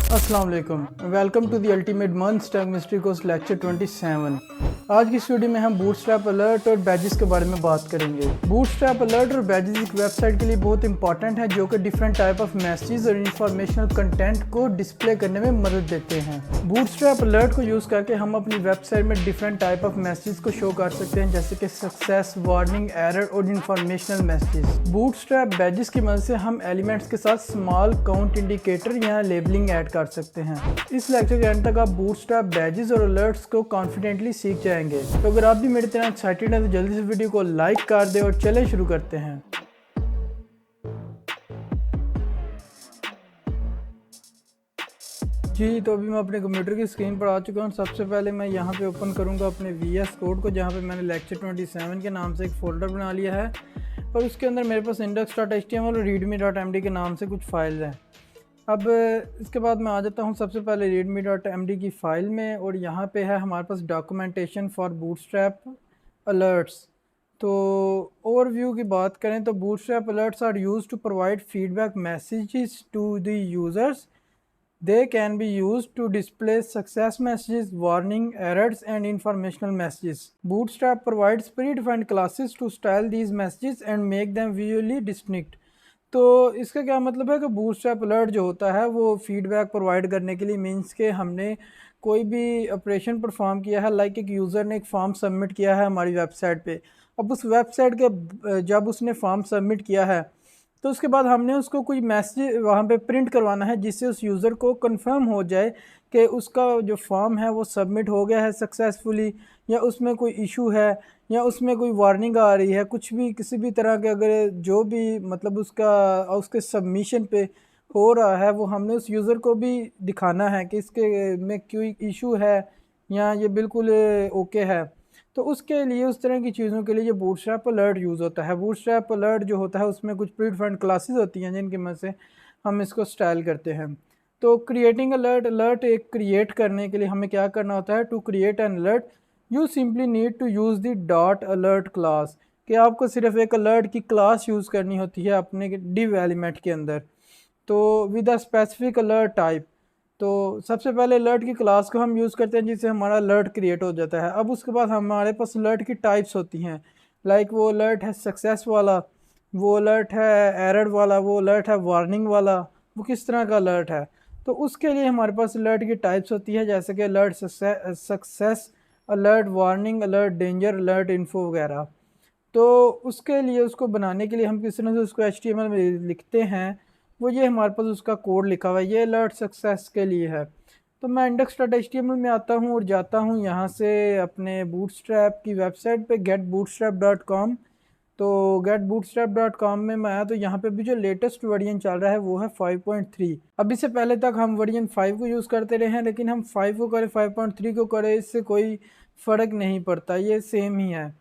अस्सलाम वालेकुम, welcome to the ultimate month tag mystery course lecture 27। आज की इस वीडियो में हम बूटस्ट्रैप अलर्ट और बैजेस के बारे में बात करेंगे। बूटस्ट्रैप अलर्ट और बैजेस एक वेबसाइट के लिए बहुत इंपॉर्टेंट है जो कि डिफरेंट टाइप ऑफ मैसेजेस और इंफॉर्मेशनल कंटेंट को डिस्प्ले करने में मदद देते हैं। बूटस्ट्रैप अलर्ट को यूज़ करके हम अपनी वेबसाइट में डिफरेंट टाइप ऑफ मैसेजेस को शो कर सकते हैं, जैसे कि सक्सेस, वार्निंग, एरर और इंफॉर्मेशनल मैसेजेस। बूटस्ट्रैप बैजेस की मदद से हम एलिमेंट्स के साथ स्मॉल काउंट इंडिकेटर या लेबलिंग ऐड कर सकते हैं। इस लेक्चर के एंड तक आप बूटस्ट्रैप बैजेस और अलर्ट्स को कॉन्फिडेंटली सीख जाएंगे। तो अगर आप भी मेरी तरह एक्साइटेड हैं तो जल्दी से वीडियो को लाइक कर दें और चलें शुरू करते हैं। जी, तो अभी मैं अपने कंप्यूटर की स्क्रीन पर आ चुका हूँ। सबसे पहले मैं यहाँ पे ओपन करूँगा अपने VS कोड को, जहाँ पे मैंने लेक्चर 27 के नाम से एक फ़ोल्डर बना लिया है और उसके अंदर मेरे पास index.html और readme.md के नाम से कुछ फाइल्स हैं। अब इसके बाद मैं आ जाता हूँ सबसे पहले readme.md की फ़ाइल में, और यहाँ पे है हमारे पास डॉक्यूमेंटेशन फॉर बूटस्ट्रैप अलर्ट्स। तो ओवरव्यू की बात करें तो Bootstrap alerts are used to provide feedback messages to the users. They can be used to display success messages, warning, errors, and informational messages. Bootstrap provides predefined classes to style these messages and make them visually distinct. तो इसका क्या मतलब है कि bootstrap alert जो होता है वो फीडबैक प्रोवाइड करने के लिए मीन्स के हमने कोई भी ऑपरेशन परफॉर्म किया है, लाइक एक यूज़र ने एक फॉर्म सबमिट किया है हमारी वेबसाइट पे। अब उस वेबसाइट के जब उसने फॉर्म सबमिट किया है तो उसके बाद हमने उसको कोई मैसेज वहाँ पे प्रिंट करवाना है, जिससे उस यूज़र को कंफर्म हो जाए कि उसका जो फॉर्म है वो सबमिट हो गया है सक्सेसफुली, या उसमें कोई इशू है, या उसमें कोई वार्निंग आ रही है, कुछ भी किसी भी तरह के अगर जो भी मतलब उसके सबमिशन पे हो रहा है वो हमने उस यूज़र को भी दिखाना है कि इसके में कोई इशू है या ये बिल्कुल ओके है। तो उसके लिए उस तरह की चीज़ों के लिए ये बूटस्ट्रैप अलर्ट यूज़ होता है। बूटस्ट्रैप अलर्ट जो होता है उसमें कुछ प्रीडिफाइंड क्लासेस होती हैं जिनकी मदद से हम इसको स्टाइल करते हैं। तो क्रिएटिंग अलर्ट एक क्रिएट करने के लिए हमें क्या करना होता है, to create an alert you simply need to use the dot alert class, कि आपको सिर्फ एक अलर्ट की क्लास यूज़ करनी होती है अपने डिव एलिमेंट के अंदर। तो with a specific alert type, तो सबसे पहले अलर्ट की क्लास को हम यूज़ करते हैं जिससे हमारा अलर्ट क्रिएट हो जाता है। अब उसके बाद हमारे पास अलर्ट की टाइप्स होती हैं, लाइक वो अलर्ट है सक्सेस वाला, वो अलर्ट है एरर वाला, वो अलर्ट है वार्निंग वाला, वो किस तरह का अलर्ट है। तो उसके लिए हमारे पास अलर्ट की टाइप्स होती है, जैसे कि alert success, alert warning, alert danger, alert info वगैरह। तो उसके लिए उसको बनाने के लिए हम किस तरह से उसको HTML में लिखते हैं, वो ये हमारे पास उसका कोड लिखा हुआ है, ये अलर्ट सक्सेस के लिए है। तो मैं index.html में आता हूँ और जाता हूँ यहाँ से अपने बूटस्ट्रैप की वेबसाइट पे getbootstrap.com। तो getbootstrap.com में मैं आया तो यहाँ पे भी जो लेटेस्ट वर्जन चल रहा है वो है 5.3। अब इससे पहले तक हम वर्जन 5 को यूज़ करते रहे हैं, लेकिन हम 5 को करें 5.3 को करें इससे कोई फ़र्क नहीं पड़ता, ये सेम ही है।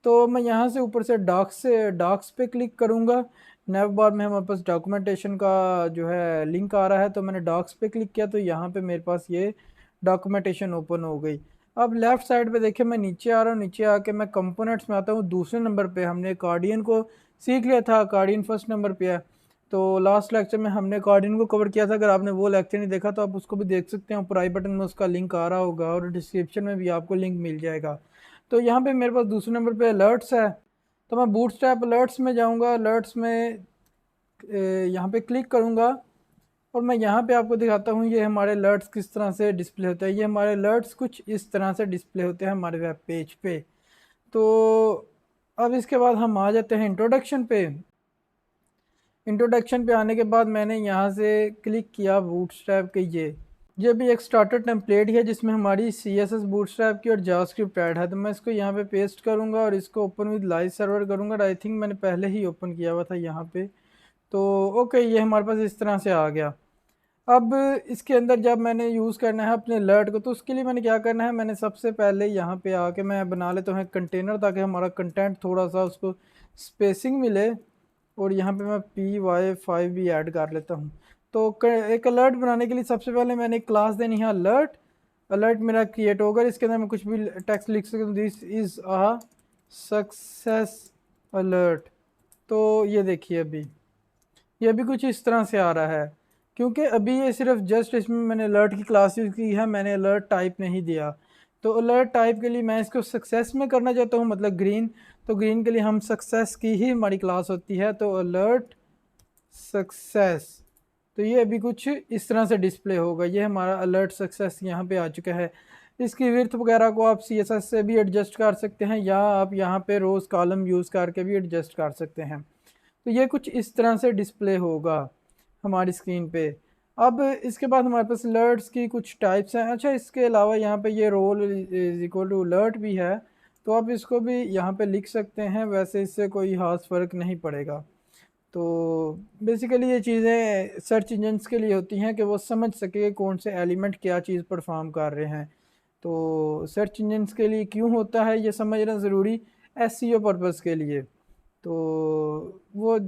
तो मैं यहाँ से ऊपर से डॉक्स पे क्लिक करूँगा। नैव बार में हमारे पास डॉक्यूमेंटेशन का जो है लिंक आ रहा है, तो मैंने डॉक्स पे क्लिक किया तो यहाँ पे मेरे पास ये डॉक्यूमेंटेशन ओपन हो गई। अब लेफ़्ट साइड पे देखिए मैं नीचे आ रहा हूँ, नीचे आके मैं कंपोनेंट्स में आता हूँ। दूसरे नंबर पे हमने कार्डियन को सीख लिया था, कार्डियन फर्स्ट नंबर पे है। तो लास्ट लेक्चर में हमने कार्डियन को कवर किया था, अगर आपने वो लेक्चर नहीं देखा तो आप उसको भी देख सकते हैं, ऊपर आई बटन में उसका लिंक आ रहा होगा और डिस्क्रिप्शन में भी आपको लिंक मिल जाएगा। तो यहाँ पे मेरे पास दूसरे नंबर पे अलर्ट्स है, तो मैं बूटस्ट्रैप अलर्ट्स में जाऊँगा। अलर्ट्स में यहाँ पे क्लिक करूँगा और मैं यहाँ पे आपको दिखाता हूँ ये हमारे अलर्ट्स किस तरह से डिस्प्ले होते हैं। ये हमारे अलर्ट्स कुछ इस तरह से डिस्प्ले होते हैं हमारे वेब पेज पे। तो अब इसके बाद हम आ जाते हैं इंट्रोडक्शन पे। इंट्रोडक्शन पे आने के बाद मैंने यहाँ से क्लिक किया बूटस्ट्रैप के ये भी एक स्टार्टर टेम्पलेट है जिसमें हमारी CSS बूटस्ट्रैप की और जावास्क्रिप्ट ऐड है। तो मैं इसको यहाँ पे पेस्ट करूँगा और इसको ओपन विद लाइव सर्वर करूँगा। आई थिंक मैंने पहले ही ओपन किया हुआ था यहाँ पे। तो ओके, ये हमारे पास इस तरह से आ गया। अब इसके अंदर जब मैंने यूज़ करना है अपने अलर्ट को, तो उसके लिए मैंने क्या करना है, मैंने सबसे पहले यहाँ पे आके मैं बना लेता हूँ कंटेनर, ताकि हमारा कंटेंट थोड़ा सा उसको स्पेसिंग मिले। और यहाँ पे मैं py5 भी ऐड कर लेता हूँ। तो एक अलर्ट बनाने के लिए सबसे पहले मैंने एक क्लास देनी है अलर्ट। अलर्ट मेरा क्रिएट होगा, इसके अंदर मैं कुछ भी टेक्स्ट लिख सकता हूँ, this is a success alert. तो ये देखिए अभी ये भी कुछ इस तरह से आ रहा है क्योंकि अभी ये सिर्फ जस्ट इसमें मैंने अलर्ट की क्लास यूज़ की है, मैंने अलर्ट टाइप नहीं दिया। तो अलर्ट टाइप के लिए मैं इसको सक्सेस में करना चाहता हूँ, मतलब ग्रीन। तो ग्रीन के लिए हम सक्सेस की ही हमारी क्लास होती है, तो अलर्ट सक्सेस। तो ये अभी कुछ इस तरह से डिस्प्ले होगा। ये हमारा अलर्ट सक्सेस यहाँ पे आ चुका है। इसकी विड्थ वगैरह को आप CSS से भी एडजस्ट कर सकते हैं, या आप यहाँ पे रोज़ कॉलम यूज़ करके भी एडजस्ट कर सकते हैं। तो ये कुछ इस तरह से डिस्प्ले होगा हमारी स्क्रीन पे। अब इसके बाद हमारे पास अलर्ट्स की कुछ टाइप्स हैं। अच्छा, इसके अलावा यहाँ पे ये role is equal to alert भी है, तो आप इसको भी यहाँ पे लिख सकते हैं। वैसे इससे कोई खास फ़र्क नहीं पड़ेगा। तो बेसिकली ये चीज़ें सर्च इंजन्स के लिए होती हैं कि वो समझ सके कौन से एलिमेंट क्या चीज़ परफॉर्म कर रहे हैं। तो सर्च इंजन्स के लिए क्यों होता है ये समझना ज़रूरी, SEO पर्पज़ के लिए। तो वो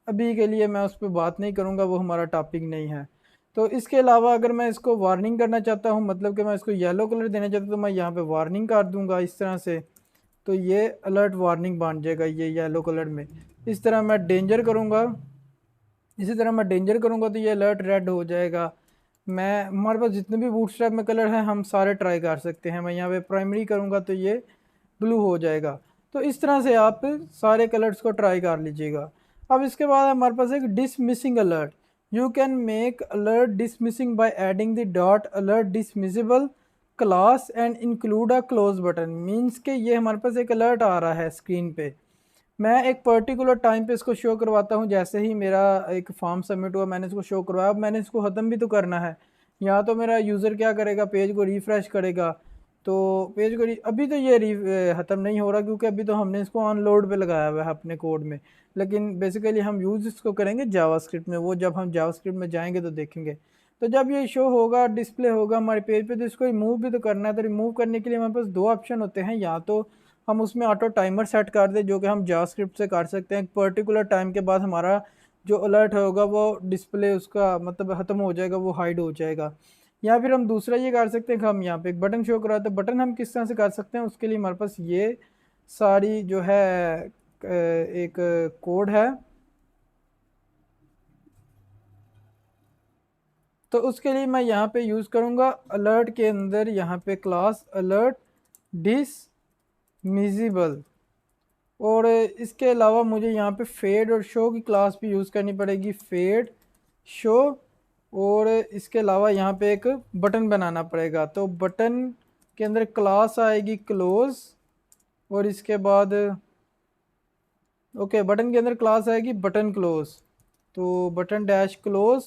अभी के लिए मैं उस पर बात नहीं करूँगा, वो हमारा टॉपिक नहीं है। तो इसके अलावा अगर मैं इसको वार्निंग करना चाहता हूँ, मतलब कि मैं इसको येलो कलर देना चाहता हूँ, तो मैं यहाँ पे वार्निंग कर दूँगा इस तरह से। तो ये अलर्ट वार्निंग बन जाएगा ये येलो कलर में। इस तरह मैं डेंजर करूँगा, इसी तरह मैं डेंजर करूँगा तो ये अलर्ट रेड हो जाएगा। मैं हमारे पास जितने भी बूटस्ट्रैप में कलर हैं हम सारे ट्राई कर सकते हैं। मैं यहाँ पे प्राइमरी करूँगा तो ये ब्लू हो जाएगा। तो इस तरह से आप सारे कलर्स को ट्राई कर लीजिएगा। अब इसके बाद हमारे पास एक dismissing alert. You can make alert dismissing by adding the dot alert dismissible class and include a close button. Means के ये हमारे पास एक अलर्ट आ रहा है स्क्रीन पे, मैं एक पर्टिकुलर टाइम पे इसको शो करवाता हूँ। जैसे ही मेरा एक फॉर्म सबमिट हुआ मैंने इसको शो करवाया, अब मैंने इसको ख़त्म भी तो करना है। या तो मेरा यूज़र क्या करेगा, पेज को रिफ़्रेश करेगा। तो पेज को अभी तो ये ख़त्म नहीं हो रहा, क्योंकि अभी तो हमने इसको ऑनलोड पे लगाया हुआ है अपने कोड में। लेकिन बेसिकली हम यूज़ इसको करेंगे जावास्क्रिप्ट में, वो जब हम जावास्क्रिप्ट में जाएंगे तो देखेंगे। तो जब ये शो होगा, डिस्प्ले होगा हमारे पेज पे, तो इसको रिमूव भी तो करना है। तो रिमूव करने के लिए हमारे पास दो ऑप्शन होते हैं, या तो हम उसमें ऑटो टाइमर सेट कर दें, जो कि हम जावास्क्रिप्ट से कर सकते हैं। एक पर्टिकुलर टाइम के बाद हमारा जो अलर्ट होगा वो डिस्प्ले उसका मतलब ख़त्म हो जाएगा, वो हाइड हो जाएगा। या फिर हम दूसरा ये कर सकते हैं कि हम यहाँ पे एक बटन शो कराते हैं। बटन हम किस तरह से कर सकते हैं, उसके लिए हमारे पास ये सारी जो है एक कोड है। तो उसके लिए मैं यहाँ पे यूज़ करूँगा अलर्ट के अंदर यहाँ पे क्लास अलर्ट डिसमिसिबल। और इसके अलावा मुझे यहाँ पे फेड और शो की क्लास भी यूज़ करनी पड़ेगी, फेड शो। और इसके अलावा यहाँ पे एक बटन बनाना पड़ेगा। तो बटन के अंदर क्लास आएगी क्लोज, और इसके बाद ओके बटन के अंदर क्लास आएगी बटन क्लोज। तो बटन डैश क्लोज।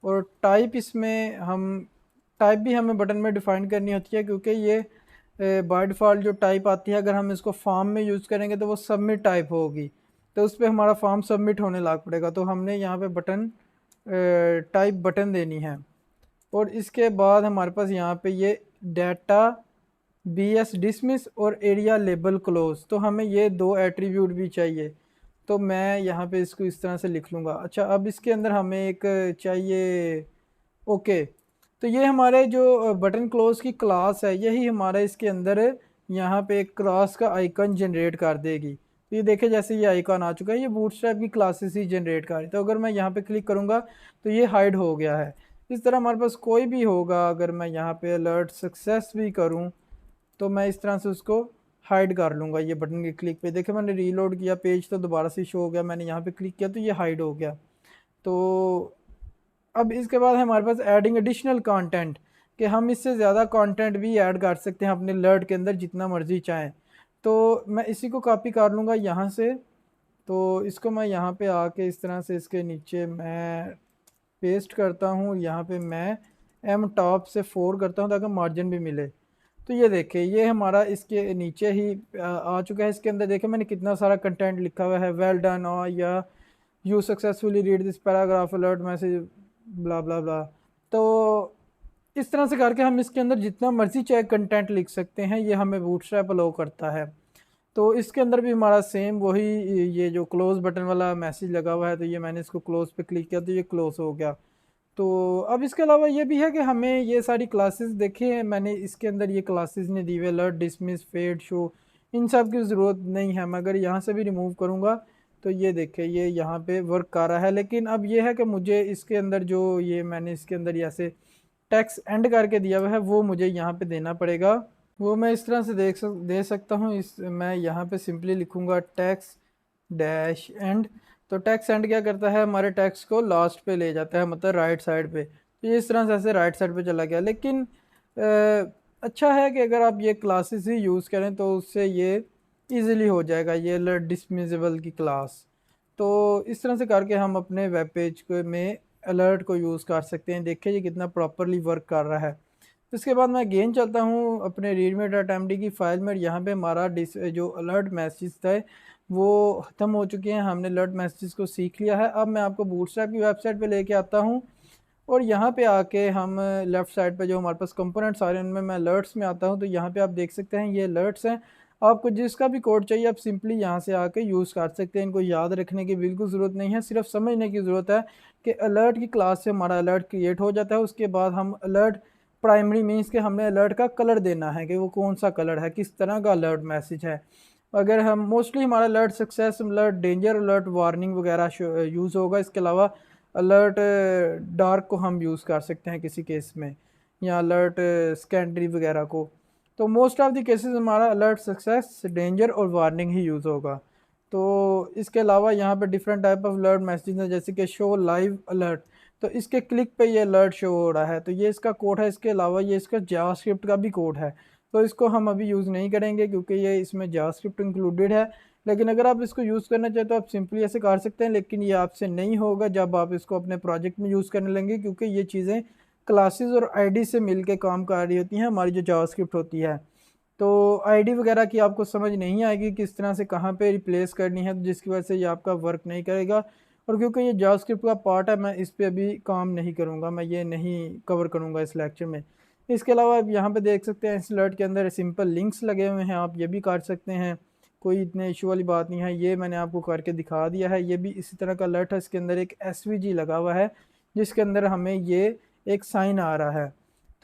और टाइप इसमें हम टाइप भी हमें बटन में डिफ़ाइन करनी होती है, क्योंकि ये बाय डिफ़ॉल्ट जो टाइप आती है, अगर हम इसको फॉर्म में यूज़ करेंगे तो वो सबमिट टाइप होगी। तो उस पर हमारा फॉर्म सबमिट होने लग पड़ेगा। तो हमने यहाँ पे बटन टाइप बटन देनी है। और इसके बाद हमारे पास यहाँ पे ये डाटा BS डिसमिस और एरिया लेबल क्लोज। तो हमें ये दो एट्रीब्यूट भी चाहिए। तो मैं यहाँ पे इसको इस तरह से लिख लूँगा। अच्छा, अब इसके अंदर हमें एक चाहिए ओके। तो ये हमारे जो बटन क्लोज की क्लास है, यही हमारा इसके अंदर यहाँ पे एक क्रॉस का आइकन जनरेट कर देगी। तो ये देखे जैसे ये आइकन आ चुका है, ये बूटस्ट्रैप की क्लासेस ही जनरेट कर रही। तो अगर मैं यहाँ पे क्लिक करूँगा तो ये हाइड हो गया है। इस तरह हमारे पास कोई भी होगा, अगर मैं यहाँ पे अलर्ट सक्सेस भी करूँ तो मैं इस तरह से उसको हाइड कर लूँगा। ये बटन के क्लिक पे देखे मैंने रीलोड किया, पेज तो दोबारा से शो हो गया, मैंने यहाँ पे क्लिक किया तो ये हाइड हो गया। तो अब इसके बाद हमारे पास एडिंग एडिशनल कंटेंट, कि हम इससे ज़्यादा कंटेंट भी ऐड कर सकते हैं अपने अलर्ट के अंदर जितना मर्ज़ी चाहें। तो मैं इसी को कॉपी कर लूँगा यहाँ से। तो इसको मैं यहाँ पे आके इस तरह से इसके नीचे मैं पेस्ट करता हूँ। यहाँ पे मैं M टॉप से 4 करता हूँ ताकि मार्जिन भी मिले। तो ये देखिए ये हमारा इसके नीचे ही आ चुका है। इसके अंदर देखें मैंने कितना सारा कंटेंट लिखा हुआ है, वेल डन और या you successfully read this paragraph alert message blah blah blah. तो इस तरह से करके हम इसके अंदर जितना मर्जी चाहे कंटेंट लिख सकते हैं, ये हमें बूटस्ट्रैप अलाउ करता है। तो इसके अंदर भी हमारा सेम वही ये जो क्लोज बटन वाला मैसेज लगा हुआ है, तो ये मैंने इसको क्लोज पे क्लिक किया तो ये क्लोज हो गया। तो अब इसके अलावा ये भी है कि हमें ये सारी क्लासेस देखिए मैंने इसके अंदर ये क्लासेस ने दी हुई, अलर्ट डिसमिस फेड शो, इन सब की ज़रूरत नहीं है। मैं अगर यहाँ से भी रिमूव करूँगा तो ये देखिए ये यहाँ पे वर्क कर रहा है। लेकिन अब ये है कि मुझे इसके अंदर जो ये मैंने इसके अंदर ऐसे टैक्स एंड करके दिया हुआ है वो मुझे यहाँ पे देना पड़ेगा। वो मैं इस तरह से दे सकता हूँ। इस मैं यहाँ पे सिंपली लिखूँगा टैक्स डैश एंड। तो टैक्स एंड क्या करता है, हमारे टैक्स को लास्ट पे ले जाता है, मतलब राइट साइड पे। तो ये इस तरह से ऐसे राइट साइड पे चला गया। लेकिन अच्छा है कि अगर आप ये क्लासेस ही यूज़ करें तो उससे ये इजीली हो जाएगा, ये अलर्ट डिसमिसेबल की क्लास। तो इस तरह से करके हम अपने वेब पेज को में अलर्ट को यूज़ कर सकते हैं। देखिए ये कितना प्रॉपरली वर्क कर रहा है। इसके बाद मैं अगेन चलता हूँ अपने रीडमी डॉट एम डी की फाइल में। यहाँ पे हमारा जो अलर्ट मैसेज थे वो ख़त्म हो चुके हैं, हमने अलर्ट मैसेज को सीख लिया है। अब मैं आपको बूटस्ट्रैप की वेबसाइट पे लेके आता हूँ और यहाँ पे आके हम लेफ़्ट साइड पे जो हमारे पास कंपोनेंट्स आ रहे हैं उनमें मैं अलर्ट्स में आता हूँ। तो यहाँ पे आप देख सकते हैं ये अलर्ट्स हैं। आपको जिसका भी कोड चाहिए आप सिंपली यहाँ से आके यूज़ कर सकते हैं। इनको याद रखने की बिल्कुल ज़रूरत नहीं है, सिर्फ समझने की ज़रूरत है कि अलर्ट की क्लास से हमारा अलर्ट क्रिएट हो जाता है। उसके बाद हम अलर्ट प्राइमरी मीन्स कि हमने अलर्ट का कलर देना है कि वो कौन सा कलर है, किस तरह का अलर्ट मैसेज है। अगर हम मोस्टली हमारा alert success, alert danger, alert warning वगैरह यूज़ होगा। इसके अलावा अलर्ट डार्क को हम यूज़ कर सकते हैं किसी केस में, या अलर्ट सेकेंडरी वगैरह को। तो मोस्ट ऑफ द केसेस हमारा अलर्ट सक्सेस, डेंजर और वार्निंग ही यूज़ होगा। तो इसके अलावा यहाँ पे different type of alert message हैं, जैसे कि शो लाइव अलर्ट। तो इसके क्लिक पे ये अलर्ट शो हो रहा है, तो ये इसका कोड है। इसके अलावा ये इसका जावास्क्रिप्ट का भी कोड है। तो इसको हम अभी यूज़ नहीं करेंगे क्योंकि ये इसमें जावास्क्रिप्ट इंक्लूडेड है। लेकिन अगर आप इसको यूज़ करना चाहें तो आप सिंपली ऐसे कर सकते हैं, लेकिन ये आपसे नहीं होगा जब आप इसको अपने प्रोजेक्ट में यूज़ करने लगेंगे, क्योंकि ये चीज़ें क्लासेस और आईडी से मिलके काम कर रही होती हैं, हमारी जो जावास्क्रिप्ट होती है। तो आईडी वगैरह की आपको समझ नहीं आएगी किस तरह से कहाँ पे रिप्लेस करनी है, जिसकी वजह से ये आपका वर्क नहीं करेगा। और क्योंकि ये जावास्क्रिप्ट का पार्ट है, मैं इस पे अभी काम नहीं करूँगा, मैं ये नहीं कवर करूँगा इस लेक्चर में। इसके अलावा आप यहाँ पे देख सकते हैं इस अलर्ट के अंदर सिंपल लिंक्स लगे हुए हैं, आप ये भी कर सकते हैं, कोई इतने इशू वाली बात नहीं है। ये मैंने आपको करके दिखा दिया है। ये भी इसी तरह का अलर्ट है, इसके अंदर एक एसवीजी लगा हुआ है जिसके अंदर हमें ये एक साइन आ रहा है।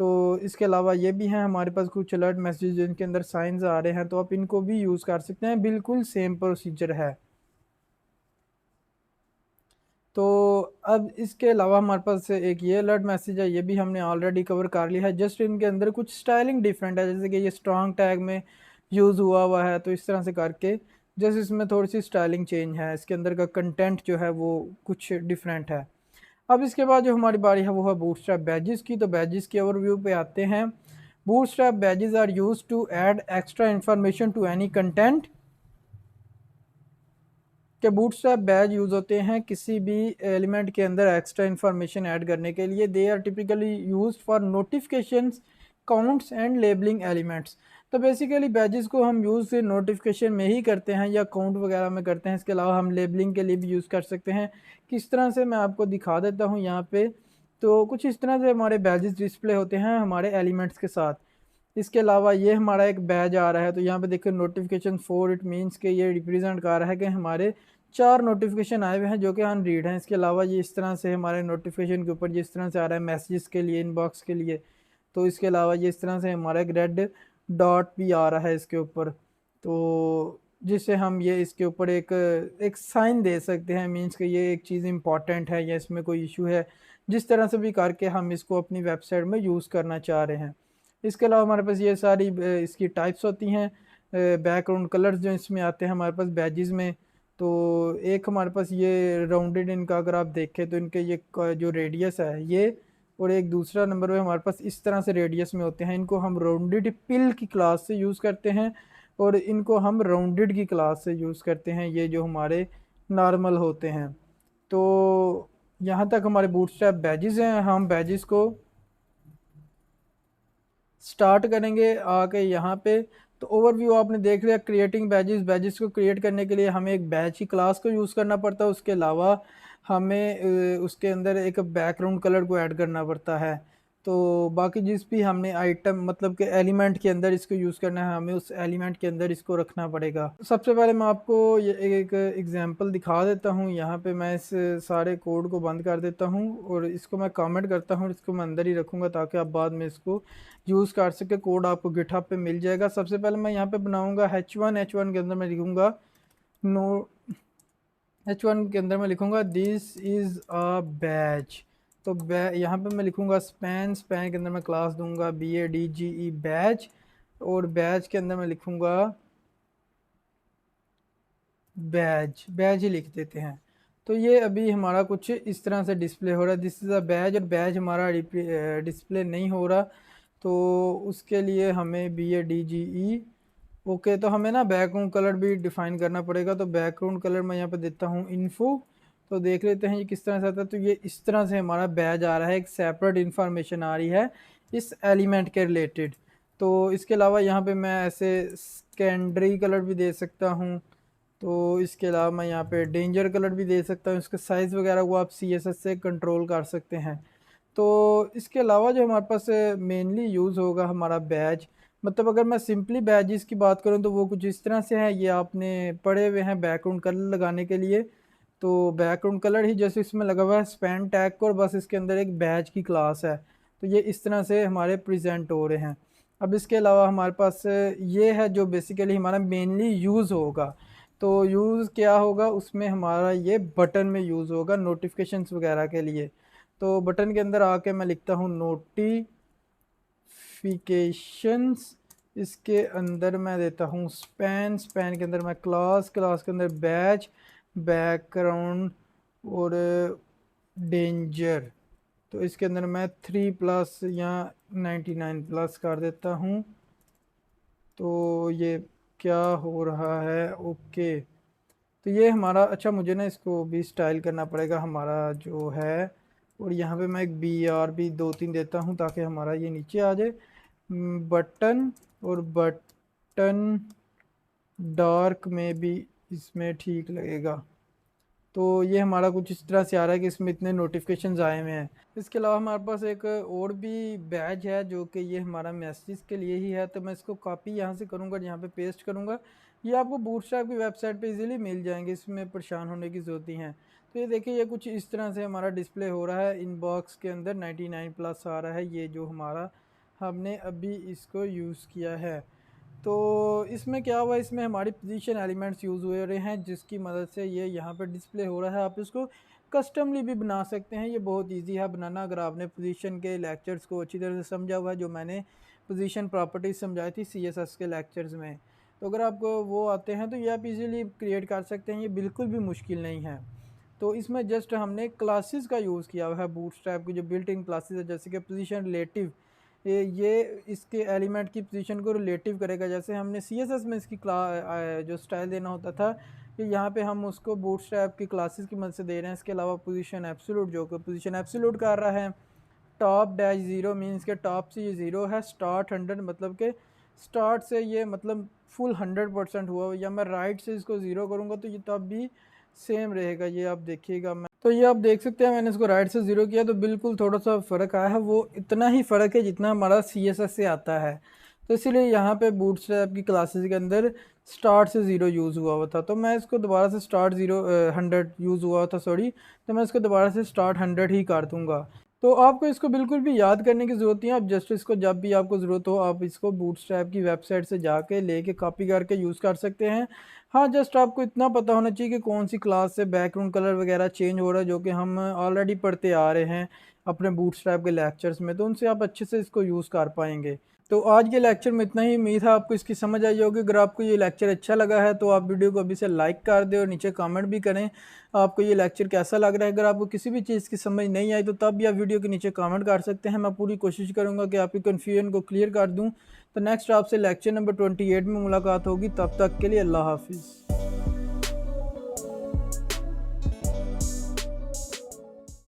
तो इसके अलावा ये भी हैं हमारे पास कुछ अलर्ट मैसेज जिनके अंदर साइंस आ रहे हैं, तो आप इनको भी यूज़ कर सकते हैं, बिल्कुल सेम प्रोसीजर है। तो अब इसके अलावा हमारे पास एक ये अलर्ट मैसेज है, ये भी हमने ऑलरेडी कवर कर लिया है। जस्ट इनके अंदर कुछ स्टाइलिंग डिफरेंट है, जैसे कि ये स्ट्रॉन्ग टैग में यूज़ हुआ हुआ है, तो इस तरह से करके जैसे इसमें थोड़ी सी स्टाइलिंग चेंज है, इसके अंदर का कंटेंट जो है वो कुछ डिफरेंट है। अब इसके बाद जो हमारी बारी है वो है बूटस्ट्रैप बैजेस की। तो बैजेस के ओवरव्यू पे आते हैं। Bootstrap badges are used to add extra information to any content. के बूटस्ट्रैप बैज यूज़ होते हैं किसी भी एलिमेंट के अंदर एक्स्ट्रा इन्फॉर्मेशन ऐड करने के लिए। They are typically used for notifications, counts and labeling elements. तो बेसिकली बैजेस को हम यूज़ नोटिफिकेशन में ही करते हैं या काउंट वगैरह में करते हैं। इसके अलावा हम लेबलिंग के लिए भी यूज़ कर सकते हैं। किस तरह से मैं आपको दिखा देता हूँ यहाँ पे। तो कुछ इस तरह से हमारे बैजेस डिस्प्ले होते हैं हमारे एलिमेंट्स के साथ। इसके अलावा ये हमारा एक बैज आ रहा है, तो यहाँ पे देखिए नोटिफिकेशन 4, इट मीन्स के ये रिप्रेजेंट कर रहा है कि हमारे 4 नोटिफिकेशन आए हुए हैं जो कि अनरीड हैं। इसके अलावा ये इस तरह से हमारे नोटिफिकेशन के ऊपर जिस तरह से आ रहा है मैसेजेस के लिए, इनबॉक्स के लिए। तो इसके अलावा ये इस तरह से हमारा एक रेड डॉट भी आ रहा है इसके ऊपर, तो जिससे हम ये इसके ऊपर एक एक साइन दे सकते हैं, मीन्स कि ये एक चीज़ इंपॉर्टेंट है या इसमें कोई इशू है। जिस तरह से भी करके हम इसको अपनी वेबसाइट में यूज़ करना चाह रहे हैं। इसके अलावा हमारे पास ये सारी इसकी टाइप्स होती हैं, बैकग्राउंड कलर्स जो इसमें आते हैं हमारे पास बैजेस में। तो एक हमारे पास ये राउंडेड, इनका अगर आप देखें तो इनके ये जो रेडियस है ये, और एक दूसरा नंबर में हमारे पास इस तरह से रेडियस में होते हैं। इनको हम राउंडेड पिल की क्लास से यूज़ करते हैं और इनको हम राउंडेड की क्लास से यूज़ करते हैं, ये जो हमारे नॉर्मल होते हैं। तो यहाँ तक हमारे बूटस्ट्रैप बैजेस हैं। हम बैजेस को स्टार्ट करेंगे आके यहाँ पे। तो ओवरव्यू आपने देख लिया क्रिएटिंग बैजेस। बैजेस को क्रिएट करने के लिए हमें एक बैच की क्लास को यूज़ करना पड़ता है। उसके अलावा हमें उसके अंदर एक बैकग्राउंड कलर को ऐड करना पड़ता है। तो बाकी जिस भी हमने आइटम मतलब कि एलिमेंट के अंदर इसको यूज़ करना है, हमें उस एलिमेंट के अंदर इसको रखना पड़ेगा। सबसे पहले मैं आपको ये एक एग्जांपल दिखा देता हूँ। यहाँ पे मैं इस सारे कोड को बंद कर देता हूँ और इसको मैं कमेंट करता हूँ, इसको मैं अंदर ही रखूँगा ताकि आप बाद में इसको यूज़ कर सके। कोड आपको गिटहब पे मिल जाएगा। सबसे पहले मैं यहाँ पे बनाऊँगा H1 के अंदर मैं लिखूँगा नो H1 के अंदर मैं लिखूँगा दिस इज़ अ बैच। तो यहाँ पे मैं लिखूँगा स्पैन के अंदर मैं क्लास दूंगा BADGE बैच, और बैच के अंदर मैं लिखूँगा बैच ही लिख देते हैं। तो ये अभी हमारा कुछ इस तरह से डिस्प्ले हो रहा है, दिस इज़ अ बैच, और बैच हमारा डिस्प्ले नहीं हो रहा। तो उसके लिए हमें BADGE ओके, तो हमें ना बैकग्राउंड कलर भी डिफाइन करना पड़ेगा। तो बैकग्राउंड कलर मैं यहाँ पे देता हूँ इन्फो। तो देख लेते हैं ये किस तरह से आता है। तो ये इस तरह से हमारा बैज आ रहा है, एक सेपरेट इंफॉर्मेशन आ रही है इस एलिमेंट के रिलेटेड। तो इसके अलावा यहाँ पे मैं ऐसे सेकेंडरी कलर भी दे सकता हूँ। तो इसके अलावा मैं यहाँ पे डेंजर कलर भी दे सकता हूँ। इसका साइज़ वगैरह वो आप CSS से कंट्रोल कर सकते हैं। तो इसके अलावा जो हमारे पास मेनली यूज़ होगा हमारा बैज, मतलब अगर मैं सिंपली बैजेस की बात करूं तो वो कुछ इस तरह से है, ये आपने पढ़े हुए हैं बैकग्राउंड कलर लगाने के लिए। तो बैकग्राउंड कलर ही जैसे इसमें लगा हुआ है स्पैन टैग को, और बस इसके अंदर एक बैज की क्लास है। तो ये इस तरह से हमारे प्रेजेंट हो रहे हैं। अब इसके अलावा हमारे पास ये है जो बेसिकली हमारा मेनली यूज़ होगा। तो यूज़ क्या होगा उसमें, हमारा ये बटन में यूज़ होगा नोटिफिकेशंस वगैरह के लिए। तो बटन के अंदर आके मैं लिखता हूँ नोटिफिकेशंस, इसके अंदर मैं देता हूँ स्पैन के अंदर मैं क्लास के अंदर बैच, बैकग्राउंड और डेंजर। तो इसके अंदर मैं 3+ या 99+ कर देता हूँ। तो ये क्या हो रहा है, ओके। तो ये हमारा, अच्छा मुझे ना इसको भी स्टाइल करना पड़ेगा हमारा जो है, और यहाँ पे मैं एक BR भी 2-3 देता हूँ ताकि हमारा ये नीचे आ जाए। बटन, और बटन डार्क में भी इसमें ठीक लगेगा। तो ये हमारा कुछ इस तरह से आ रहा है कि इसमें इतने नोटिफिकेशंस आए हुए हैं। इसके अलावा हमारे पास एक और भी बैज है जो कि ये हमारा मैसेज के लिए ही है। तो मैं इसको कॉपी यहाँ से करूँगा, यहाँ पे पेस्ट करूँगा। ये आपको बूटस्ट्रैप की वेबसाइट पे इजीली मिल जाएंगे, इसमें परेशान होने की ज़रूरत नहीं है। तो ये देखिए ये कुछ इस तरह से हमारा डिस्प्ले हो रहा है। इनबॉक्स के अंदर 99+ आ रहा है, ये जो हमारा हमने अभी इसको यूज़ किया है। तो इसमें क्या हुआ, इसमें हमारी पोजीशन एलिमेंट्स यूज़ हुए रहे हैं जिसकी मदद से ये यहाँ पर डिस्प्ले हो रहा है। आप इसको कस्टमली भी बना सकते हैं, ये बहुत इजी है बनाना अगर आपने पोजीशन के लेक्चर्स को अच्छी तरह से समझा हुआ है, जो मैंने पोजीशन प्रॉपर्टीज समझाई थी CSS के लेक्चर्स में। तो अगर आपको वो आते हैं तो ये आप इजीली क्रिएट कर सकते हैं, ये बिल्कुल भी मुश्किल नहीं है। तो इसमें जस्ट हमने क्लासेस का यूज़ किया हुआ है, बूटस्ट्रैप की जो बिल्ट इन क्लासेस है, जैसे कि पोजीशन रिलेटिव, ये इसके एलिमेंट की पोजीशन को रिलेटिव करेगा। जैसे हमने CSS में इसकी जो स्टाइल देना होता था, कि यहाँ पे हम उसको बूटस्ट्रैप की क्लासेस की मदद से दे रहे हैं। इसके अलावा पोजीशन एब्सोल्यूट, जो कि पोजीशन एब्सोल्यूट कर रहा है। टॉप डैश ज़ीरो मीन्स के टॉप से ये ज़ीरो है, स्टार्ट 100 मतलब के स्टार्ट से ये मतलब फुल 100% हुआ। या मैं राइट से इसको ज़ीरो करूँगा तो ये तब भी सेम रहेगा, ये आप देखिएगा। मैं तो ये आप देख सकते हैं मैंने इसको राइट से ज़ीरो किया तो बिल्कुल थोड़ा सा फ़र्क आया है, वो इतना ही फ़र्क है जितना हमारा CSS से आता है। तो इसीलिए यहाँ पे बूटस्ट्रैप की क्लासेस के अंदर स्टार्ट से ज़ीरो यूज़ हुआ था। तो मैं इसको दोबारा से स्टार्ट 100 यूज़ हुआ था, सॉरी। तो मैं इसको दोबारा से स्टार्ट 100 ही कर दूँगा। तो आपको इसको बिल्कुल भी याद करने की ज़रूरत नहीं है, आप जस्ट इसको जब भी आपको ज़रूरत हो आप इसको बूटस्ट्रैप की वेबसाइट से जाके लेके कॉपी करके यूज़ कर सकते हैं। हाँ, जस्ट आपको इतना पता होना चाहिए कि कौन सी क्लास से बैकग्राउंड कलर वगैरह चेंज हो रहा है, जो कि हम ऑलरेडी पढ़ते आ रहे हैं अपने बूटस्ट्रैप के लेक्चर्स में। तो उनसे आप अच्छे से इसको यूज़ कर पाएंगे। तो आज के लेक्चर में इतना ही, उम्मीद है आपको इसकी समझ आई होगी। अगर आपको ये लेक्चर अच्छा लगा है तो आप वीडियो को अभी से लाइक कर दें और नीचे कमेंट भी करें आपको ये लेक्चर कैसा लग रहा है। अगर आपको किसी भी चीज़ की समझ नहीं आई तो तब भी आप वीडियो के नीचे कमेंट कर सकते हैं। मैं पूरी कोशिश करूँगा कि आपकी कन्फ्यूजन को क्लियर कर दूँ। तो नेक्स्ट आपसे लेक्चर नंबर 28 में मुलाकात होगी, तब तक के लिए अल्लाह हाफिज़।